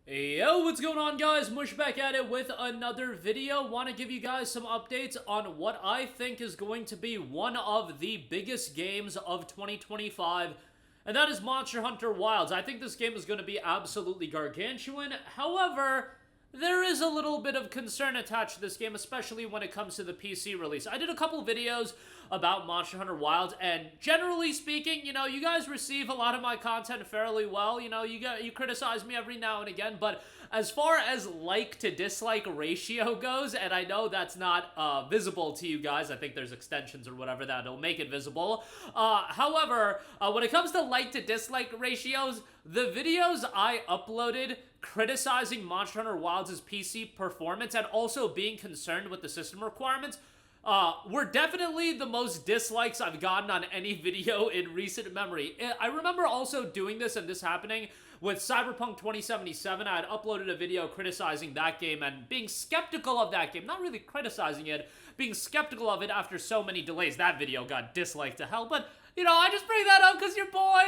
Yo, what's going on, guys? Mush back at it with another video. Want to give you guys some updates on what I think is going to be one of the biggest games of 2025, and that is Monster Hunter Wilds. I think this game is going to be absolutely gargantuan. However, there is a little bit of concern attached to this game, especially when it comes to the PC release. I did a couple videos about Monster Hunter Wilds, and generally speaking, you guys receive a lot of my content fairly well. You criticize me every now and again, but as far as like to dislike ratio goes, and I know that's not visible to you guys, I think there's extensions or whatever that'll make it visible. However, when it comes to like to dislike ratios, the videos I uploaded criticizing Monster Hunter Wilds' PC performance and also being concerned with the system requirements were definitely the most dislikes I've gotten on any video in recent memory. I remember also doing this and this happening with Cyberpunk 2077. I had uploaded a video criticizing that game and being skeptical of that game. Not really criticizing it, being skeptical of it after so many delays. That video got disliked to hell, but, I just bring that up because your boy,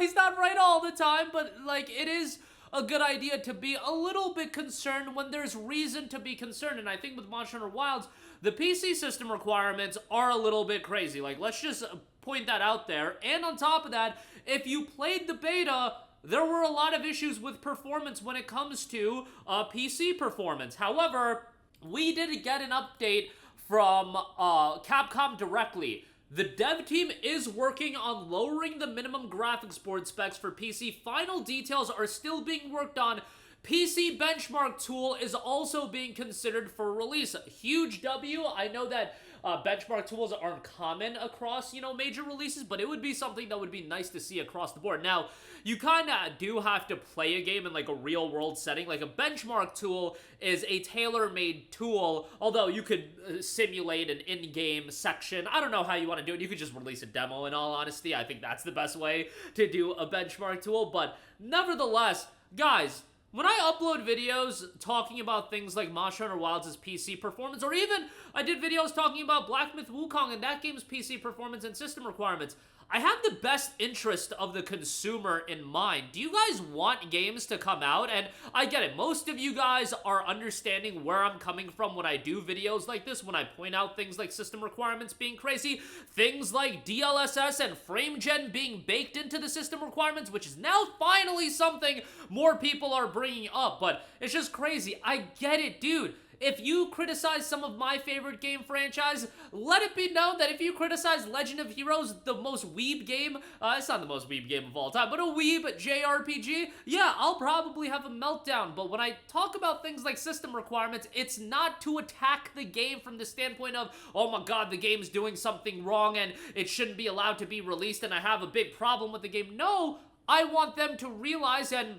he's not right all the time, but, it is a good idea to be a little bit concerned when there's reason to be concerned. And I think with Monster Hunter Wilds, the PC system requirements are a little bit crazy. Let's just point that out there. And on top of that, if you played the beta, there were a lot of issues with performance when it comes to PC performance. However, we did get an update from Capcom directly. The dev team is working on lowering the minimum graphics board specs for PC. Final details are still being worked on. PC benchmark tool is also being considered for release. Huge W. I know that benchmark tools aren't common across, major releases, but it would be something that would be nice to see across the board. Now, you kind of do have to play a game in a real world setting. A benchmark tool is a tailor-made tool, although you could simulate an in-game section. I don't know how you want to do it. You could just release a demo, in all honesty. I think that's the best way to do a benchmark tool, but nevertheless, guys, when I upload videos talking about things like Monster Hunter Wilds' PC performance, or even I did videos talking about Black Myth Wukong and that game's PC performance and system requirements, I have the best interest of the consumer in mind. Do you guys want games to come out? And I get it. Most of you guys are understanding where I'm coming from when I do videos like this, when I point out things like system requirements being crazy, things like DLSS and frame gen being baked into the system requirements, which is now finally something more people are bringing up. But it's just crazy. I get it, dude. If you criticize some of my favorite game franchise, let it be known that if you criticize Legend of Heroes, the most weeb game, it's not the most weeb game of all time, but a weeb JRPG, yeah, I'll probably have a meltdown. But when I talk about things like system requirements, it's not to attack the game from the standpoint of, oh my god, the game's doing something wrong and it shouldn't be allowed to be released and I have a big problem with the game. No, I want them to realize and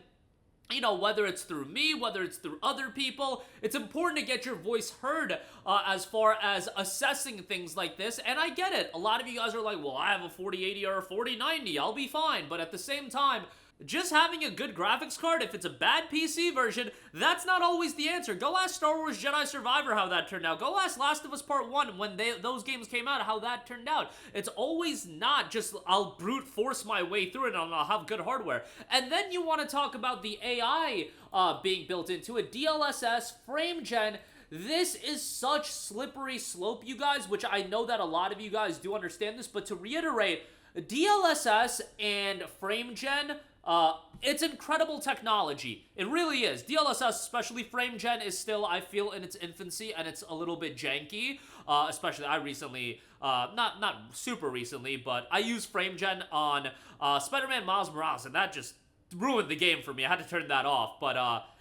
whether it's through me, whether it's through other people, it's important to get your voice heard as far as assessing things like this. And I get it. A lot of you guys are like, well, I have a 4080 or a 4090. I'll be fine. But at the same time, just having a good graphics card, if it's a bad PC version, that's not always the answer. Go ask Star Wars Jedi Survivor how that turned out. Go ask Last of Us Part 1 when those games came out, how that turned out. It's always not just, I'll brute force my way through it and I'll have good hardware. And then you want to talk about the AI being built into it, DLSS, frame gen. This is such slippery slope, you guys, which I know that a lot of you guys do understand this, but to reiterate, DLSS and frame gen, it's incredible technology. It really is. DLSS, especially frame gen, is still, I feel, in its infancy, and it's a little bit janky. Especially, I recently, not super recently, but I used frame gen on Spider-Man Miles Morales, and that just ruined the game for me. I had to turn that off. But,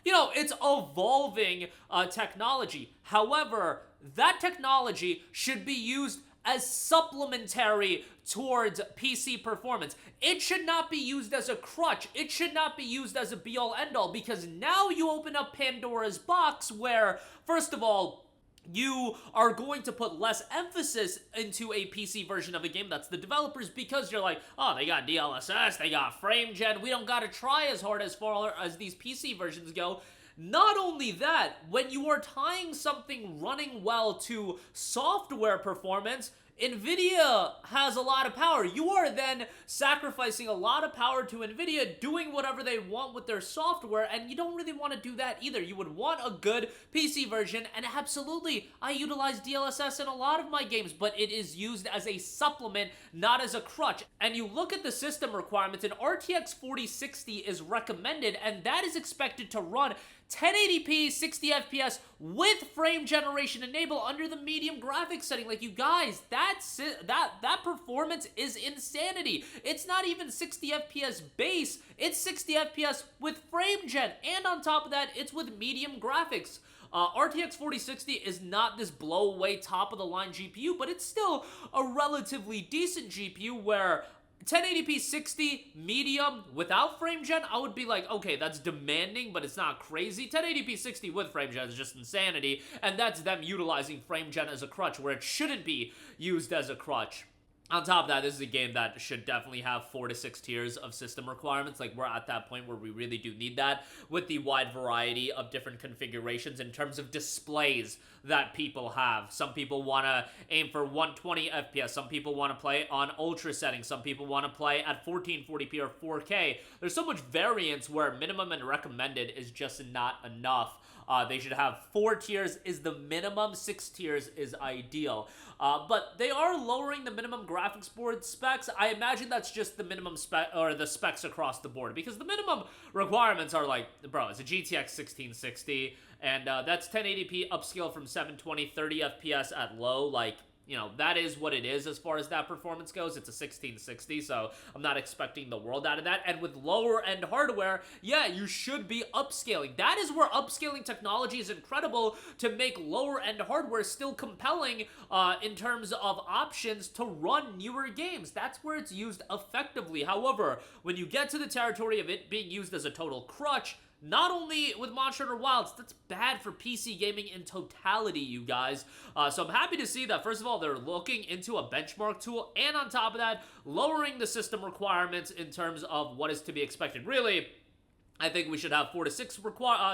it's evolving technology. However, that technology should be used as supplementary towards PC performance. It should not be used as a crutch. It should not be used as a be-all, end-all, because now you open up Pandora's box where, first of all, you are going to put less emphasis into a PC version of a game. That's the developers, because you're like, oh, they got DLSS, they got frame gen, we don't gotta try as hard as far as these PC versions go. Not only that, when you are tying something running well to software performance, Nvidia has a lot of power. You are then sacrificing a lot of power to Nvidia, doing whatever they want with their software, and you don't really want to do that either. You would want a good PC version, and absolutely, I utilize DLSS in a lot of my games, but it is used as a supplement, not as a crutch. And you look at the system requirements, and RTX 4060 is recommended, and that is expected to run 1080p 60 FPS with frame generation enabled under the medium graphics setting. Like, you guys, that performance is insanity. It's not even 60 FPS base, it's 60 FPS with frame gen, and on top of that, it's with medium graphics. RTX 4060 is not this blow-away top-of-the-line GPU, but it's still a relatively decent GPU where 1080p 60 medium without frame gen, I would be like, okay, that's demanding, but it's not crazy. 1080p 60 with frame gen is just insanity, and that's them utilizing frame gen as a crutch where it shouldn't be used as a crutch. On top of that, this is a game that should definitely have 4 to 6 tiers of system requirements. Like, we're at that point where we really do need that with the wide variety of different configurations in terms of displays that people have. Some people want to aim for 120 FPS. Some people want to play on ultra settings. Some people want to play at 1440p or 4K. There's so much variance where minimum and recommended is just not enough. They should have 4 tiers is the minimum, 6 tiers is ideal. But they are lowering the minimum graphics board specs. I imagine that's just the minimum spec, or the specs across the board, because the minimum requirements are like, bro, it's a GTX 1660, and that's 1080p upscale from 720, 30 FPS at low. Like, you know, that is what it is as far as that performance goes. It's a 1660, so I'm not expecting the world out of that. And with lower-end hardware, yeah, you should be upscaling. That is where upscaling technology is incredible to make lower-end hardware still compelling in terms of options to run newer games. That's where it's used effectively. However, when you get to the territory of it being used as a total crutch, not only with Monster Hunter Wilds, that's bad for PC gaming in totality, you guys. So I'm happy to see that, first of all, they're looking into a benchmark tool, and on top of that, lowering the system requirements in terms of what is to be expected. Really, I think we should have 4 to 6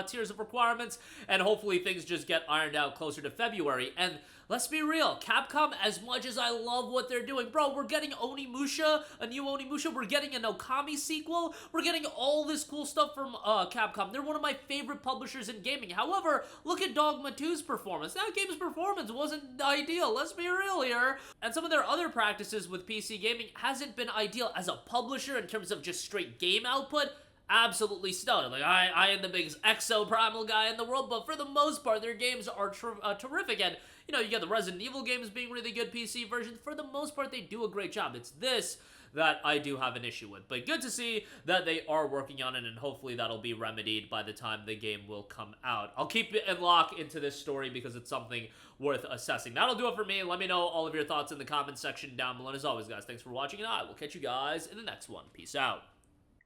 tiers of requirements, and hopefully things just get ironed out closer to February. And let's be real, Capcom, as much as I love what they're doing, bro, we're getting Onimusha, a new Onimusha, we're getting an Okami sequel, we're getting all this cool stuff from Capcom. They're one of my favorite publishers in gaming. However, look at Dogma 2's performance. That game's performance wasn't ideal, let's be real here. And some of their other practices with PC gaming hasn't been ideal as a publisher in terms of just straight game output. Absolutely stunning. Like, I am the biggest Exo Primal guy in the world, but for the most part, their games are terrific. And, you know, you get the Resident Evil games being really good PC versions. For the most part, they do a great job. It's this that I do have an issue with. But good to see that they are working on it, and hopefully that'll be remedied by the time the game will come out. I'll keep it in lock into this story because it's something worth assessing. That'll do it for me. Let me know all of your thoughts in the comment section down below. And as always, guys, thanks for watching, and I will catch you guys in the next one. Peace out.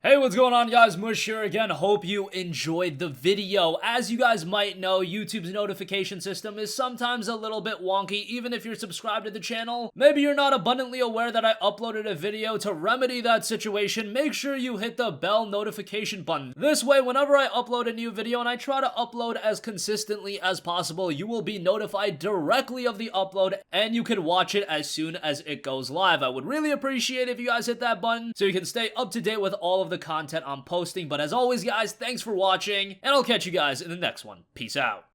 Hey, what's going on, guys? Mush here again. Hope you enjoyed the video. As you guys might know, YouTube's notification system is sometimes a little bit wonky, even if you're subscribed to the channel. Maybe you're not abundantly aware that I uploaded a video. To remedy that situation, make sure you hit the bell notification button. This way, whenever I upload a new video, and I try to upload as consistently as possible, you will be notified directly of the upload, and you can watch it as soon as it goes live. I would really appreciate it if you guys hit that button so you can stay up to date with all of the content I'm posting. But as always, guys, thanks for watching, and I'll catch you guys in the next one. Peace out.